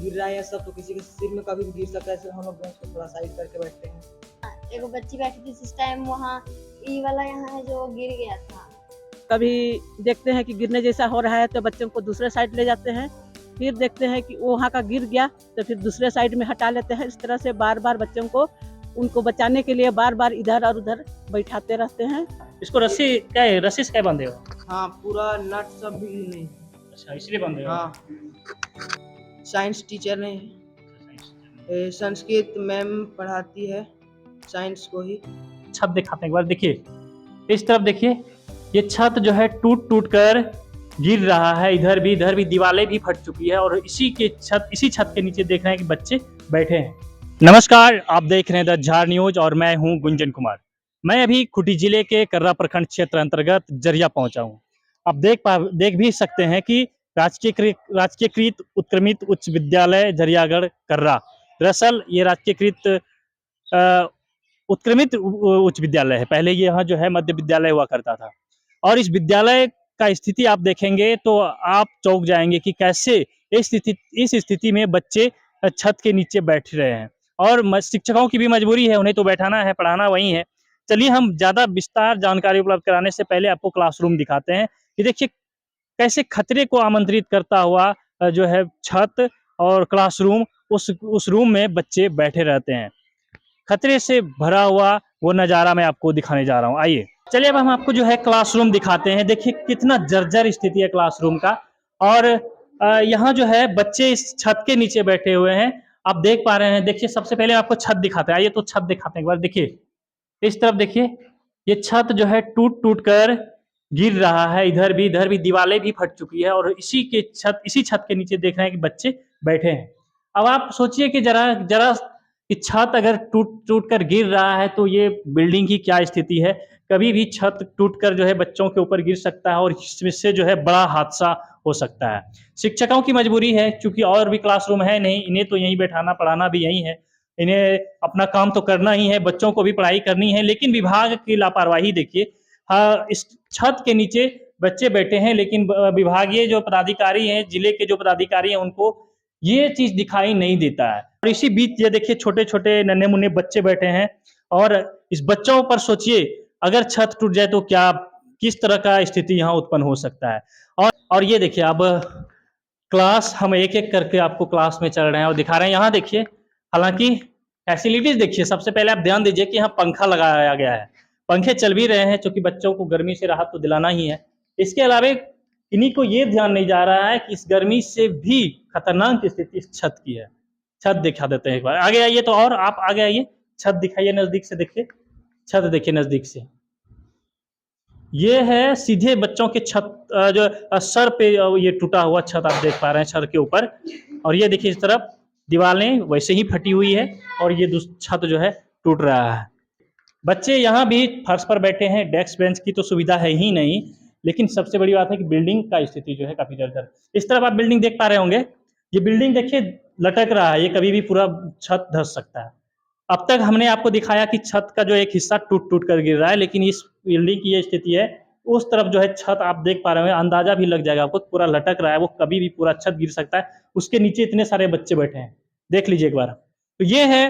गिर रहा है या सब, तो किसी के सिर में कभी भी गिर सकता है, इसलिए हम लोग बेंच को थोड़ा साइड करके बैठते हैं। एगो बच्ची बैठी थी जिस टाइम, वहाँ ई वाला यहाँ है जो गिर गया था। कभी देखते हैं कि गिरने जैसा हो रहा है तो बच्चों को दूसरे साइड ले जाते हैं, फिर देखते हैं कि वहाँ का गिर गया तो फिर दूसरे साइड में हटा लेते हैं। इस तरह से बार बार बच्चों को उनको बचाने के लिए बार बार इधर और उधर बैठाते रहते हैं। इसको रस्सी क्या है, रस्सी से क्या बांधे हो? हाँ, पूरा नट सब भी नहीं। अच्छा, इसलिए बांधे हो? हाँ, साइंस टीचर ने, संस्कृत मैम पढ़ाती है साइंस को ही। छत दिखाते हैं एक बार, देखिए इस तरफ देखिए, ये छत जो है टूट टूट कर गिर रहा है। इधर भी दीवारें भी फट चुकी है और इसी छत के नीचे देख रहे हैं कि बच्चे बैठे हैं। नमस्कार, आप देख रहे हैं द झार न्यूज और मैं हूं गुंजन कुमार। मैं अभी खूंटी जिले के कर्रा प्रखंड क्षेत्र अंतर्गत जरिया पहुंचा हूं। आप देख भी सकते हैं कि राजकीयकृत उत्क्रमित उच्च विद्यालय झरियागढ़ कर्रा। दरअसल ये राजकीयकृत उत्क्रमित उच्च विद्यालय है। पहले ये यहाँ जो है मध्य विद्यालय हुआ करता था और इस विद्यालय का स्थिति आप देखेंगे तो आप चौंक जाएंगे कि कैसे इस स्थिति में बच्चे छत के नीचे बैठ रहे हैं। और शिक्षकों की भी मजबूरी है, उन्हें तो बैठाना है, पढ़ाना वही है। चलिए हम ज्यादा विस्तार जानकारी उपलब्ध कराने से पहले आपको क्लासरूम दिखाते हैं कि देखिए कैसे खतरे को आमंत्रित करता हुआ जो है छत और क्लासरूम, उस रूम में बच्चे बैठे रहते हैं। खतरे से भरा हुआ वो नज़ारा मैं आपको दिखाने जा रहा हूँ। आइए चलिए अब हम आपको जो है क्लासरूम दिखाते हैं। देखिए कितना जर्जर स्थिति है क्लासरूम का। और यहाँ जो है बच्चे इस छत के नीचे बैठे हुए हैं, आप देख पा रहे हैं। देखिए सबसे पहले आपको छत दिखाते हैं। आइए तो छत दिखाते हैं एक बार, देखिए इस तरफ देखिए, ये छत जो है टूट टूट कर गिर रहा है। इधर भी दीवारें भी फट चुकी है और इसी छत के नीचे देख रहे हैं कि बच्चे बैठे हैं। अब आप सोचिए कि जरा जरा कि छत अगर टूट कर गिर रहा है तो ये बिल्डिंग की क्या स्थिति है। कभी भी छत टूट कर जो है बच्चों के ऊपर गिर सकता है और इससे जो है बड़ा हादसा हो सकता है। शिक्षकों की मजबूरी है, क्योंकि और भी क्लासरूम है नहीं, इन्हें तो यहीं बैठाना पढ़ाना भी यहीं है, इन्हें अपना काम तो करना ही है, बच्चों को भी पढ़ाई करनी है। लेकिन विभाग की लापरवाही देखिए। हाँ, इस छत के नीचे बच्चे बैठे हैं, लेकिन विभागीय जो पदाधिकारी हैं, जिले के जो पदाधिकारी हैं, उनको ये चीज दिखाई नहीं देता है। और इसी बीच ये देखिए छोटे छोटे नन्हे मुन्ने बच्चे बैठे हैं और इस बच्चों पर सोचिए अगर छत टूट जाए तो क्या किस तरह का स्थिति यहाँ उत्पन्न हो सकता है। और ये देखिए अब क्लास हम एक एक करके आपको क्लास में चल रहे हैं और दिखा रहे हैं। यहाँ देखिए, हालांकि फैसिलिटीज देखिए, सबसे पहले आप ध्यान दीजिए कि यहाँ पंखा लगाया गया है, पंखे चल भी रहे हैं, क्योंकि बच्चों को गर्मी से राहत तो दिलाना ही है। इसके अलावा इन्हीं को ये ध्यान नहीं जा रहा है कि इस गर्मी से भी खतरनाक स्थिति इस छत की है। छत दिखा देते हैं एक बार, आगे आइए तो, और आप आगे आइए, छत दिखाइए नजदीक से, देखिए छत देखिए नजदीक से। ये है सीधे बच्चों के छत जो सर पे ये टूटा हुआ छत आप देख पा रहे हैं सर के ऊपर। और ये देखिए इस तरफ दीवारें वैसे ही फटी हुई है और ये छत जो है टूट रहा है। बच्चे यहाँ भी फर्श पर बैठे हैं, डेस्क बेंच की तो सुविधा है ही नहीं। लेकिन सबसे बड़ी बात है कि बिल्डिंग का स्थिति जो है काफी जर्जर। इस तरफ आप बिल्डिंग देख पा रहे होंगे, ये बिल्डिंग देखिए लटक रहा है, ये कभी भी पूरा छत धस सकता है। अब तक हमने आपको दिखाया कि छत का जो एक हिस्सा टूट टूट कर गिर रहा है, लेकिन इस बिल्डिंग की ये स्थिति है। उस तरफ जो है छत आप देख पा रहे हैं, अंदाजा भी लग जाएगा आपको, पूरा लटक रहा है, वो कभी भी पूरा छत गिर सकता है। उसके नीचे इतने सारे बच्चे बैठे हैं, देख लीजिए एक बार। तो ये है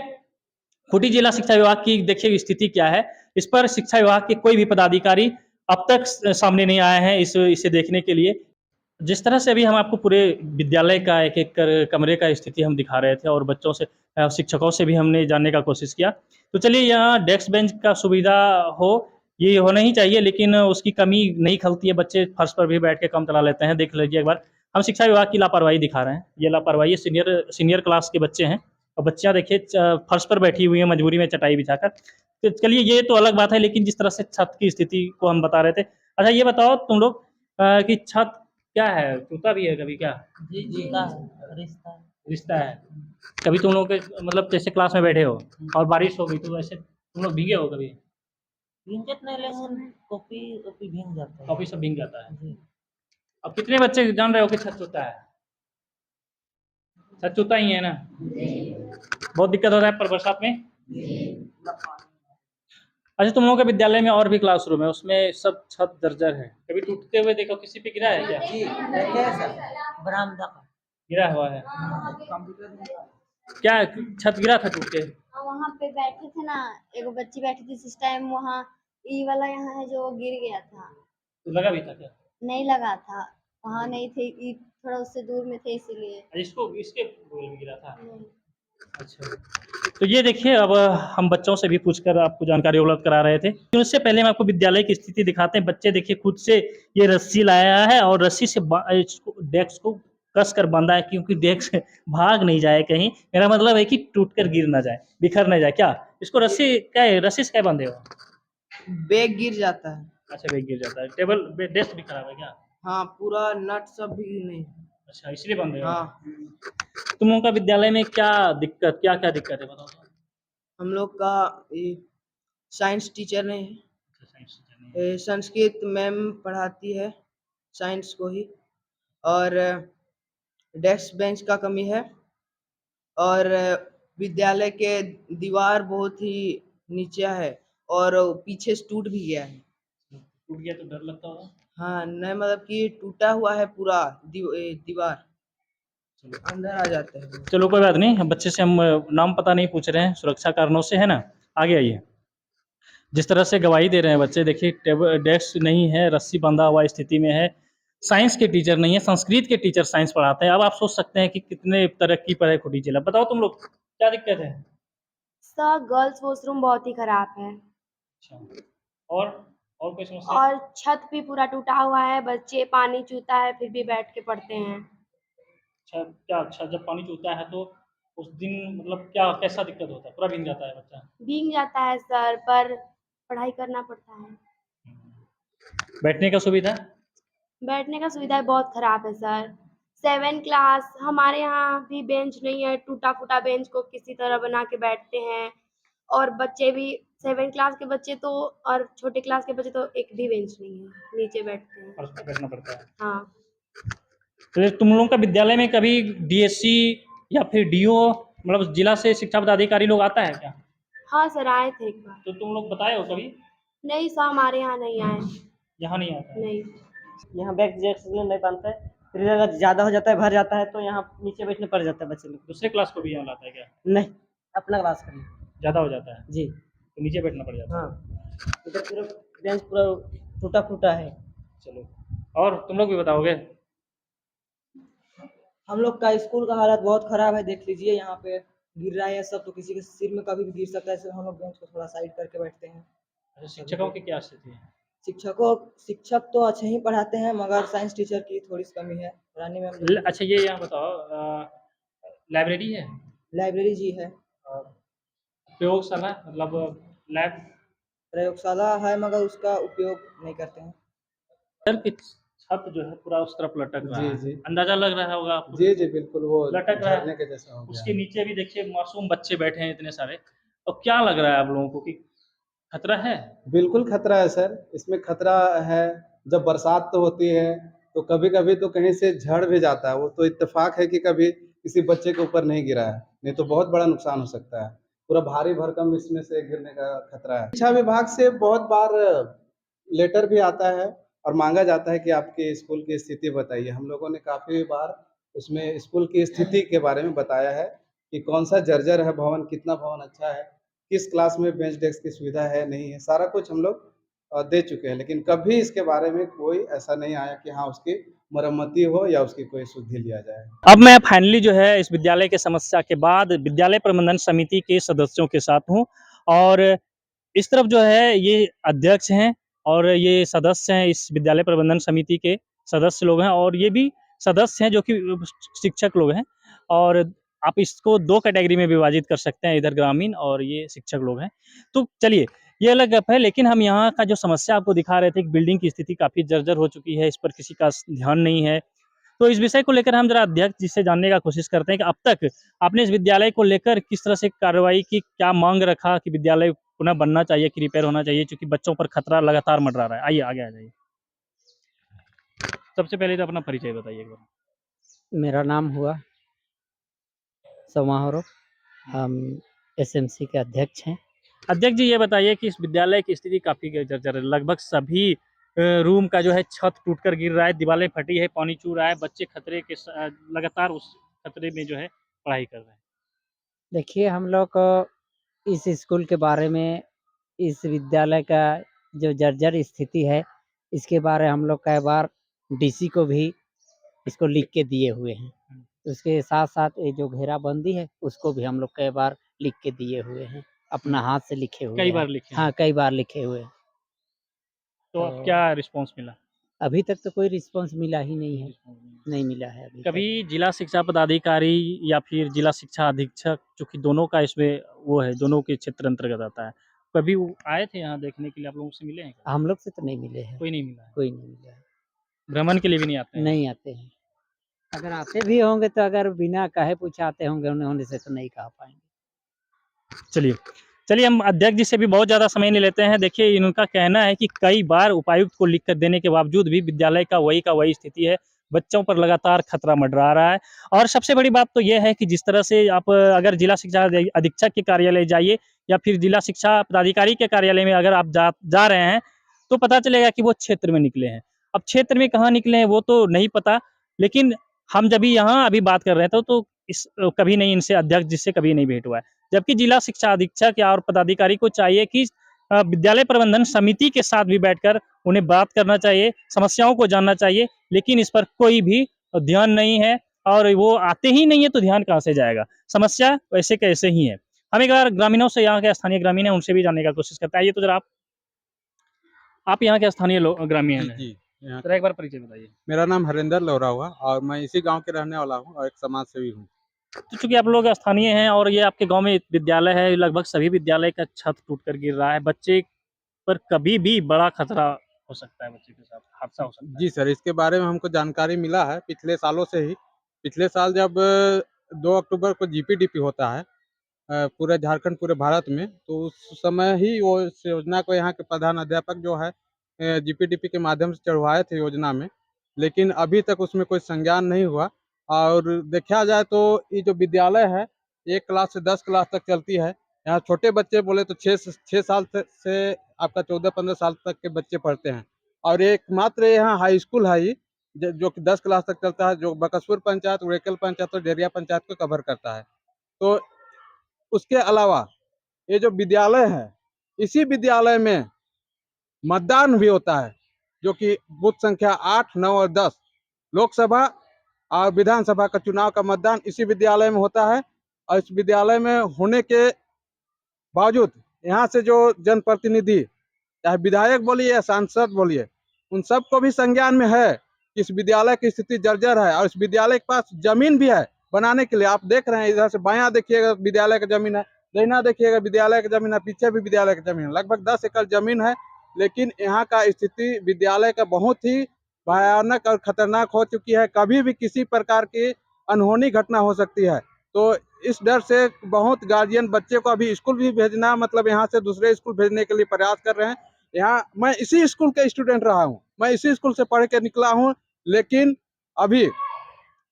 खूंटी जिला शिक्षा विभाग की देखिए स्थिति क्या है। इस पर शिक्षा विभाग के कोई भी पदाधिकारी अब तक सामने नहीं आए हैं इसे देखने के लिए। जिस तरह से अभी हम आपको पूरे विद्यालय का एक एक कमरे का स्थिति हम दिखा रहे थे और बच्चों से शिक्षकों से भी हमने जानने का कोशिश किया। तो चलिए, यहाँ डेस्क बेंच का सुविधा हो, ये होना ही चाहिए, लेकिन उसकी कमी नहीं खलती है। बच्चे फर्श पर भी बैठ के काम चला लेते हैं, देख लीजिए एक बार। हम शिक्षा विभाग की लापरवाही दिखा रहे हैं, ये लापरवाही सीनियर क्लास के बच्चे हैं और बच्चियाँ देखिए फर्श पर बैठी हुई है मजबूरी में चटाई बिछाकर। तो चलिए ये तो अलग बात है, लेकिन जिस तरह से छत की स्थिति को हम बता रहे थे। अच्छा ये बताओ तुम लोग कि छत क्या है, टूटा भी है कभी क्या? जी रिश्ता है, रिश्ता है। कभी तुम लोग के मतलब जैसे क्लास में बैठे हो और बारिश हो गई तो वैसे तुम लोग भीगे हो कभी? भींगे नहीं, लेकिन कॉपी भींग जाता है। कॉफी सब भीग जाता है। जी। अब कितने बच्चे जान रहे हो कि छत टूटा है? छत टूटा ही है ना? बहुत दिक्कत होता है पर बरसात में। अच्छा, तुम लोगों के विद्यालय में और भी क्लासरूम है, उसमें सब छत जर्जर है, कभी टूटते हुए देखो किसी पे गिरा है क्या? जी, देखे सर, बरामदा का। गिरा हुआ है। कंप्यूटर में क्या छत गिरा था टूट के? वहाँ पे बैठे थे ना, एगो बच्ची बैठी थी जिस टाइम वहाँ ई वाला यहाँ है जो गिर गया था। तो लगा भी था क्या? नहीं लगा था, वहाँ नहीं थे, ई थोड़ा उससे दूर में थे इसीलिए। इसको इसके बगल में गिरा था। नहीं। अच्छा, तो ये देखिए अब हम बच्चों से भी पूछकर आपको जानकारी उपलब्ध करा रहे थे। तो उससे पहले हम आपको विद्यालय की स्थिति दिखाते हैं। बच्चे देखिए खुद से ये रस्सी लाया है और रस्सी से इसको डेस्क को कस कर बांधा है, क्योंकि डेस्क भाग नहीं जाए कहीं। मेरा मतलब है कि टूट कर गिर ना जाए, बिखर ना जाए। क्या इसको रस्सी क्या है, रस्सी से क्या बांधे हो? बैग गिर जाता है। अच्छा, बैग गिर जाता है। टेबल डेस्क भी खराब है क्या? हाँ, पूरा नट सब भी नहीं। अच्छा, इसलिए बांधे हो। हाँ, तुम लोगों का विद्यालय में क्या दिक्कत, क्या क्या दिक्कत है बताओ तो? हम लोग का ये साइंस टीचर नहीं है। अच्छा, साइंस टीचर नहीं है। संस्कृत मैम पढ़ाती है साइंस को ही, और डेस्क बेंच का कमी है, और विद्यालय के दीवार बहुत ही नीचे है, और पीछे से टूट भी गया है। टूट गया तो डर लगता होगा। हाँ, नहीं मतलब कि टूटा हुआ है पूरा दीवार, चलो अंदर आ जाते हैं। चलो, कोई बात नहीं। हम बच्चे से हम नाम पता नहीं पूछ रहे हैं, सुरक्षा कारणों से, है ना। आगे आइए। जिस तरह से गवाही दे रहे हैं बच्चे, देखिए टेबल डेस्क नहीं है, रस्सी बंधा हुआ स्थिति में है। साइंस के टीचर नहीं है, संस्कृत के टीचर साइंस पढ़ाते हैं। अब आप सोच सकते हैं कि कितने तरक्की पर है खुटी जिला। बताओ तुम लोग क्या दिक्कत है? सर गर्ल्स वॉशरूम बहुत ही खराब है, अच्छा, और और कोई समस्या? और छत भी पूरा टूटा हुआ है, बच्चे पानी चूता है फिर भी बैठ के पढ़ते हैं। अच्छा, क्या अच्छा, जब पानी चूता है तो उस दिन मतलब क्या कैसा दिक्कत होता है? पूरा भीग जाता है बच्चा? भीग जाता है सर, पर पढ़ाई करना पड़ता है। बैठने का सुविधा? बैठने का सुविधा बहुत खराब है सर। 7 क्लास हमारे यहाँ भी बेंच नहीं है, टूटा फूटा बेंच को किसी तरह बना के बैठते हैं, और बच्चे भी 7 क्लास के बच्चे तो, और छोटे क्लास के बच्चे तो एक भी बेंच नहीं है, नीचे बैठते हैं। फर्श पे बैठना पड़ता है। हाँ तो तुम लोगों का विद्यालय में कभी डीएससी या फिर डीओ मतलब जिला से शिक्षा पदाधिकारी लोग आता है क्या? हाँ सर, आए थे एक बार। तो तुम लोग बताए हो कभी? नहीं सर, हमारे यहाँ नहीं आए। यहाँ नहीं आता है। नहीं। यहाँ बैग जैसे नहीं बांधते हैं, फिर अगर ज़्यादा हो जाता है, भर जाता है, तो यहाँ नीचे बैठने पड़ जाता है बच्चे लोग। दूसरे क्लास को भी यहाँ लाता है क्या? नहीं, अपना क्लास करिए। ज़्यादा हो जाता है जी तो नीचे बैठना पड़ जाता है। हाँ, इधर पूरा बेंच पूरा टूटा फूटा है। चलो, और तुम लोग भी बताओगे? हम लोग का स्कूल का हालत बहुत खराब है, देख लीजिए यहाँ पे गिर रहा है सब, तो किसी के सिर में कभी भी गिर सकता है, इसलिए हम लोग बेंच को थोड़ा साइड करके बैठते हैं। अच्छा, शिक्षकों की क्या स्थिति है? शिक्षक तो अच्छे ही पढ़ाते हैं, मगर साइंस टीचर की थोड़ी सी कमी है पढ़ाने में। अच्छा, ये यहाँ बताओ, लाइब्रेरी है? लाइब्रेरी जी है, और प्रयोगशाला मतलब लैब? प्रयोगशाला है, मगर उसका उपयोग नहीं करते हैं। सर की छत जो है पूरा उस तरफ लटक रहा जी, है। जी। अंदाजा लग रहा होगा आपको? जी, जी, बिल्कुल वो लटक रहा है। झरने के जैसा हो उसके गया। नीचे भी देखिए मासूम बच्चे बैठे हैं इतने सारे। तो क्या लग रहा है आप लोगों को कि खतरा है? बिल्कुल खतरा है सर, इसमें खतरा है। जब बरसात तो होती है, तो कभी-कभी तो कहीं से झड़ भी जाता है। वो तो इत्तेफ़ाक है कि कभी किसी बच्चे के ऊपर नहीं गिरा है, नहीं तो बहुत बड़ा नुकसान हो सकता है। पूरा भारी भरकम इसमें से गिरने का खतरा है। शिक्षा विभाग से बहुत बार लेटर भी आता है और माँगा जाता है कि आपके स्कूल की स्थिति बताइए। हम लोगों ने काफ़ी बार उसमें स्कूल की स्थिति के बारे में बताया है कि कौन-सा जर्जर है भवन, कितना भवन अच्छा है, किस क्लास में बेंच डेस्क की सुविधा है, नहीं है, सारा कुछ हम लोग दे चुके हैं। लेकिन कभी इसके बारे में कोई ऐसा नहीं आया कि हाँ, उसकी मरम्मती हो या उसकी कोई सुधि लिया जाए। अब मैं फाइनली जो है इस विद्यालय के समस्या के बाद विद्यालय प्रबंधन समिति के सदस्यों के साथ हूँ, और इस तरफ जो है ये अध्यक्ष हैं और ये सदस्य हैं, इस विद्यालय प्रबंधन समिति के सदस्य लोग हैं, और ये भी सदस्य हैं जो कि शिक्षक लोग हैं। और आप इसको 2 कैटेगरी में विभाजित कर सकते हैं, इधर ग्रामीण और ये शिक्षक लोग हैं। तो चलिए, ये अलग गप है, लेकिन हम यहाँ का जो समस्या आपको दिखा रहे थे कि बिल्डिंग की स्थिति काफ़ी जर्जर हो चुकी है, इस पर किसी का ध्यान नहीं है। तो इस विषय को लेकर हम ज़रा अध्यक्ष जी से जानने का कोशिश करते हैं कि अब तक आपने इस विद्यालय को लेकर किस तरह से कार्रवाई की, क्या मांग रखा कि विद्यालय पुनः बनना चाहिए कि रिपेयर होना चाहिए, क्योंकि बच्चों पर खतरा लगातार मंडरा रहा है। आइए आगे आ जाइए। सबसे पहले तो अपना परिचय बताइए एक बार। मेरा नाम हुआ समारोह, हम एसएमसी के अध्यक्ष हैं। अध्यक्ष जी, ये बताइए कि इस विद्यालय की स्थिति काफ़ी जर्जर है, लगभग सभी रूम का जो है छत टूटकर गिर रहा है, दीवारें फटी है, पानी चू रहा है, बच्चे खतरे के लगातार उस खतरे में जो है पढ़ाई कर रहे हैं। देखिए, हम लोग को इस स्कूल के बारे में, इस विद्यालय का जो जर्जर स्थिति है, इसके बारे हम लोग कई बार डीसी को भी इसको लिख के दिए हुए हैं। उसके साथ-साथ ये जो घेराबंदी है, उसको भी हम लोग कई बार लिख के दिए हुए हैं। अपना हाथ से लिखे हुए कई हैं। बार लिखे हैं। हाँ, कई बार लिखे हुए हैं। तो अब तो क्या रिस्पॉन्स मिला? अभी तक तो कोई रिस्पॉन्स मिला ही नहीं है। नहीं मिला है अभी तक। कभी जिला शिक्षा पदाधिकारी या फिर जिला शिक्षा अधीक्षक, चूँकि दोनों का इसमें वो है, दोनों के क्षेत्र अंतर्गत आता है। कभी वो आए थे यहाँ देखने के लिए, आप लोगों से मिले हैं क्या? हम लोग से तो नहीं मिले हैं। कोई नहीं मिला है? कोई नहीं मिला है। भ्रमण के लिए भी नहीं आते हैं? नहीं आते हैं। अगर आते भी होंगे तो अगर बिना कहे पूछे आते होंगे, उन्होंने से तो नहीं कह पाएँगे। चलिए, चलिए हम अध्यक्ष जी से भी बहुत ज़्यादा समय नहीं लेते हैं। देखिए, इनका कहना है कि कई बार उपायुक्त को लिख कर देने के बावजूद भी विद्यालय का वही स्थिति है। बच्चों पर लगातार खतरा मंडरा रहा है और सबसे बड़ी बात तो ये है कि जिस तरह से आप अगर जिला शिक्षा अधीक्षक के कार्यालय जाइए या फिर जिला शिक्षा पदाधिकारी के कार्यालय में अगर आप जा रहे हैं, तो पता चलेगा कि वो क्षेत्र में निकले हैं। अब क्षेत्र में कहाँ निकले हैं वो तो नहीं पता, लेकिन हम जब भी यहाँ अभी बात कर रहे थे तो कभी नहीं इनसे अध्यक्ष जी से कभी नहीं भेंट हुआ है। जबकि जिला शिक्षा अधीक्षक या और पदाधिकारी को चाहिए कि विद्यालय प्रबंधन समिति के साथ भी बैठकर उन्हें बात करना चाहिए, समस्याओं को जानना चाहिए, लेकिन इस पर कोई भी ध्यान नहीं है और वो आते ही नहीं है तो ध्यान कहाँ से जाएगा? समस्या वैसे कैसे ही है। हम एक बार ग्रामीणों से, यहाँ के स्थानीय ग्रामीण हैं, उनसे भी जानने का कोशिश करते हैं। आइए तो ज़रा आप यहाँ के स्थानीय ग्रामीण जी, हैं, जी। यहाँ ज़रा एक बार परिचय बताइए। मेरा नाम हरेंद्र लोहरा हुआ और मैं इसी गाँव के रहने वाला हूँ और एक समाज सेवी हूँ। तो चूँकि आप लोग स्थानीय हैं और ये आपके गाँव में विद्यालय है, लगभग सभी विद्यालय का छत टूटकर गिर रहा है, बच्चे पर कभी भी बड़ा खतरा हो सकता है, बच्चे के साथ हादसा हो सकता है। जी सर, इसके बारे में हमको जानकारी मिला है पिछले सालों से ही। पिछले साल जब 2 अक्टूबर को जीपीडीपी होता है पूरे झारखंड, पूरे भारत में, तो उस समय ही वो इस योजना को यहाँ के प्रधान अध्यापक जो है जीपीडीपी के माध्यम से चढ़वाए थे योजना में, लेकिन अभी तक उसमें कोई संज्ञान नहीं हुआ। और देखा जाए तो ये जो विद्यालय है, 1 क्लास से 10 क्लास तक चलती है। यहाँ छोटे बच्चे बोले तो 6 साल से आपका 14-15 साल तक के बच्चे पढ़ते हैं और एकमात्र यहाँ हाई स्कूल है ये, जो कि 10 क्लास तक चलता है, जो बकसपुर पंचायत, उड़ेकल पंचायत और डेरिया पंचायत को कवर करता है। तो उसके अलावा ये जो विद्यालय है, इसी विद्यालय में मतदान भी होता है, जो कि बूथ संख्या 8, 9 और 10 लोकसभा और विधानसभा का चुनाव का मतदान इसी विद्यालय में होता है। और इस विद्यालय में होने के बावजूद यहाँ से जो जनप्रतिनिधि, चाहे विधायक बोलिए या सांसद बोलिए, उन सबको भी संज्ञान में है कि इस विद्यालय की स्थिति जर्जर है और इस विद्यालय के पास जमीन भी है बनाने के लिए। आप देख रहे हैं, इधर से बायां देखिएगा विद्यालय का जमीन है, दाहिना देखिएगा विद्यालय का जमीन है, पीछे भी विद्यालय का जमीन है, लगभग 10 एकड़ जमीन है। लेकिन यहाँ का स्थिति विद्यालय का बहुत ही भयानक और खतरनाक हो चुकी है। कभी भी किसी प्रकार की अनहोनी घटना हो सकती है। तो इस डर से बहुत गार्जियन बच्चे को अभी स्कूल भी भेजना, मतलब यहाँ से दूसरे स्कूल भेजने के लिए प्रयास कर रहे हैं। यहाँ मैं इसी स्कूल का स्टूडेंट रहा हूँ, मैं इसी स्कूल से पढ़ के निकला हूँ, लेकिन अभी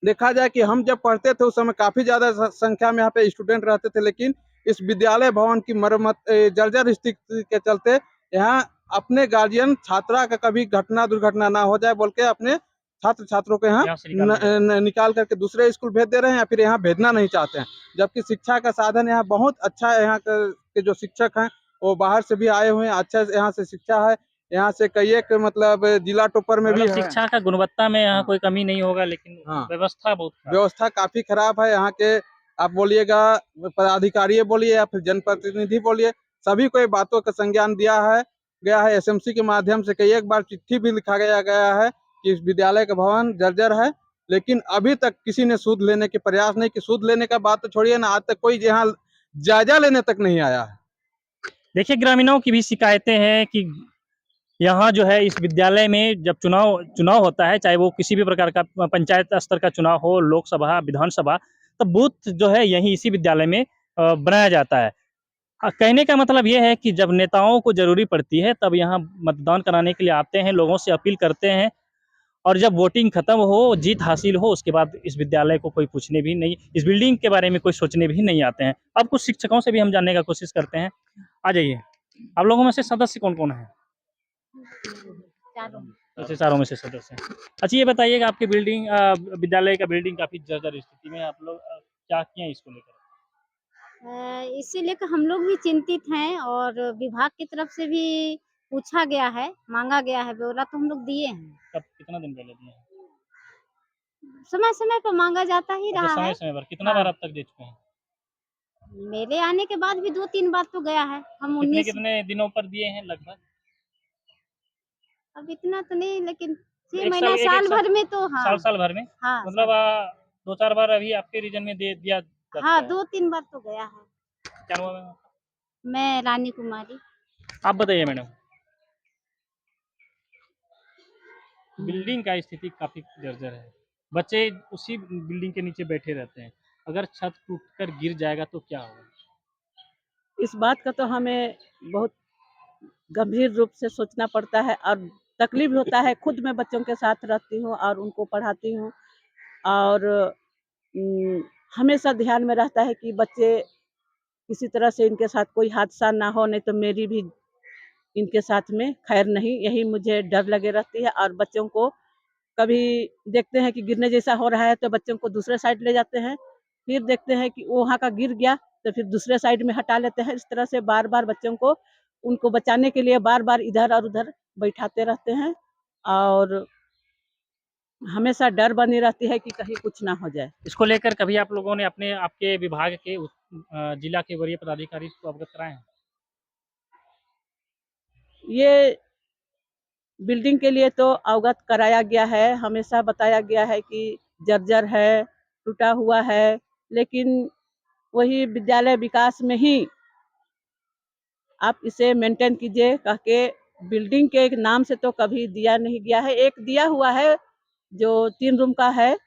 देखा जाए कि हम जब पढ़ते थे उस समय काफ़ी ज़्यादा संख्या में यहाँ पे स्टूडेंट रहते थे, लेकिन इस विद्यालय भवन की मरम्मत जर्जर स्थिति के चलते यहाँ अपने गार्जियन छात्रा का कभी दुर्घटना ना हो जाए बोल के अपने छात्र छात्रों को यहाँ निकाल करके दूसरे स्कूल भेज दे रहे हैं या फिर यहाँ भेजना नहीं चाहते हैं। जबकि शिक्षा का साधन यहाँ बहुत अच्छा है। यहाँ के जो शिक्षक हैं वो बाहर से भी आए हुए हैं, अच्छा यहाँ से शिक्षा है। यहाँ से कई एक मतलब जिला टॉपर में भी शिक्षा का गुणवत्ता में यहाँ कोई कमी नहीं होगा, लेकिन हाँ, व्यवस्था काफी खराब है। यहाँ के आप बोलिएगा पदाधिकारी बोलिए या फिर जनप्रतिनिधि बोलिए, सभी को बातों का संज्ञान गया है। एसएमसी के माध्यम से कई एक बार चिट्ठी भी लिखा गया है कि इस विद्यालय का भवन जर्जर है, लेकिन अभी तक किसी ने सूद लेने के प्रयास नहीं कि सूद लेने का बात तो छोड़िए ना, आज तक कोई यहाँ जायजा लेने तक नहीं आया है। देखिए, ग्रामीणों की भी शिकायतें हैं कि यहाँ जो है इस विद्यालय में जब चुनाव होता है, चाहे वो किसी भी प्रकार का पंचायत स्तर का चुनाव हो, लोकसभा, विधानसभा, तो बूथ जो है यहीं इसी विद्यालय में बनाया जाता है। कहने का मतलब ये है कि जब नेताओं को ज़रूरी पड़ती है तब यहाँ मतदान कराने के लिए आते हैं, लोगों से अपील करते हैं और जब वोटिंग खत्म हो, जीत हासिल हो, उसके बाद इस विद्यालय को कोई पूछने भी नहीं, इस बिल्डिंग के बारे में कोई सोचने भी नहीं आते हैं। अब कुछ शिक्षकों से भी हम जानने का कोशिश करते हैं। आ जाइए, आप लोगों में से सदस्य कौन-कौन है? अच्छा, चारों में से सदस्य हैं। अच्छा, ये बताइएगा आपके बिल्डिंग विद्यालय का बिल्डिंग काफ़ी जर्जर स्थिति में है, आप लोग क्या किए हैं इसको लेकर? इसे लेकर हम लोग भी चिंतित हैं और विभाग की तरफ से भी पूछा गया है, मांगा गया है, ब्यौरा तो हम लोग दिए हैं। कब, कितना दिन पहले दिए हैं? समय-समय पर मांगा जाता ही अच्छा, रहा है। समय-समय पर कितना हाँ। बार अब तक दे चुके हैं? मेरे आने के बाद भी 2-3 बार तो गया है। हम 19 कितने दिनों पर दिए हैं लगभग? अब इतना तो नहीं, लेकिन 6 एक महीना एक साल साल भर में तो हाँ। साल भर में? हाँ, मतलब 2-4 बार अभी आपके रीजन में दे दिया जा हाँ, चुका है। 2-3 बार तो गया है। क्या नाम है? मैं रानी कुमारी। आप बताइए मैडम। बिल्डिंग का स्थिति काफ़ी जर्जर है। बच्चे उसी बिल्डिंग के नीचे बैठे रहते हैं। अगर छत टूटकर गिर जाएगा तो क्या होगा? इस बात का तो हमें बहुत गंभीर रूप से सोचना पड़ता है और तकलीफ होता है। खुद मैं बच्चों के साथ रहती हूँ और उनको पढ़ाती हूँ और उम, हमेशा ध्यान में रहता है कि बच्चे किसी तरह से इनके साथ कोई हादसा ना हो, नहीं तो मेरी भी इनके साथ में खैर नहीं, यही मुझे डर लगे रहती है। और बच्चों को कभी देखते हैं कि गिरने जैसा हो रहा है तो बच्चों को दूसरे साइड ले जाते हैं, फिर देखते हैं कि वो वहाँ का गिर गया तो फिर दूसरे साइड में हटा लेते हैं। इस तरह से बार-बार बच्चों को उनको बचाने के लिए बार-बार इधर और उधर बैठाते रहते हैं और हमेशा डर बनी रहती है कि कहीं कुछ ना हो जाए। इसको लेकर कभी आप लोगों ने अपने आपके विभाग के जिला के वरीय पदाधिकारी को अवगत कराएँ हैं? ये बिल्डिंग के लिए तो अवगत कराया गया है, हमेशा बताया गया है कि जर्जर है, टूटा हुआ है, लेकिन वही विद्यालय विकास में ही आप इसे मेंटेन कीजिए कह के बिल्डिंग के एक नाम से तो कभी दिया नहीं गया है। एक दिया हुआ है जो 3 रूम का है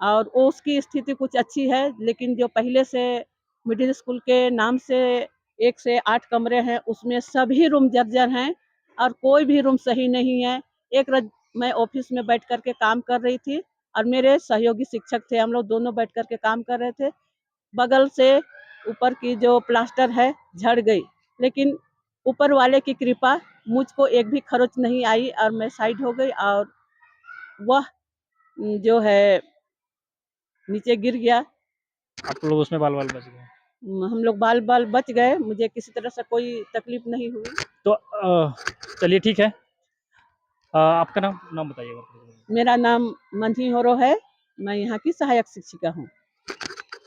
और वो उसकी स्थिति कुछ अच्छी है, लेकिन जो पहले से मिडिल स्कूल के नाम से 1 से 8 कमरे हैं, उसमें सभी रूम जर्जर हैं और कोई भी रूम सही नहीं है। एक रोज़ मैं ऑफ़िस में बैठ कर के काम कर रही थी और मेरे सहयोगी शिक्षक थे, हम लोग दोनों बैठ कर के काम कर रहे थे। बगल से ऊपर की जो प्लास्टर है झड़ गई, लेकिन ऊपर वाले की कृपा मुझको एक भी खरोंच नहीं आई और मैं साइड हो गई और वह जो है नीचे गिर गया। आप लोग उसमें बाल-वाल बच गए। हम लोग बाल-बाल बच गए, मुझे किसी तरह से कोई तकलीफ नहीं हुई। तो चलिए ठीक है। आपका नाम बताइएगा। मेरा नाम मंझी होरो है, मैं यहाँ की सहायक शिक्षिका हूँ।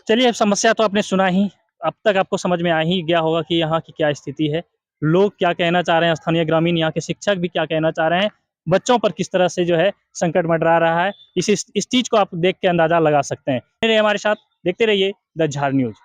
चलिए, अब समस्या तो आपने सुना ही, अब तक आपको समझ में आ ही गया होगा कि यहाँ की क्या स्थिति है। लोग क्या कहना चाह रहे हैं, स्थानीय ग्रामीण यहाँ के शिक्षक भी क्या कहना चाह रहे हैं, बच्चों पर किस तरह से जो है संकट मंडरा रहा है, इस चीज़ को आप देख के अंदाज़ा लगा सकते हैं। हमारे साथ देखते रहिए द झार न्यूज़।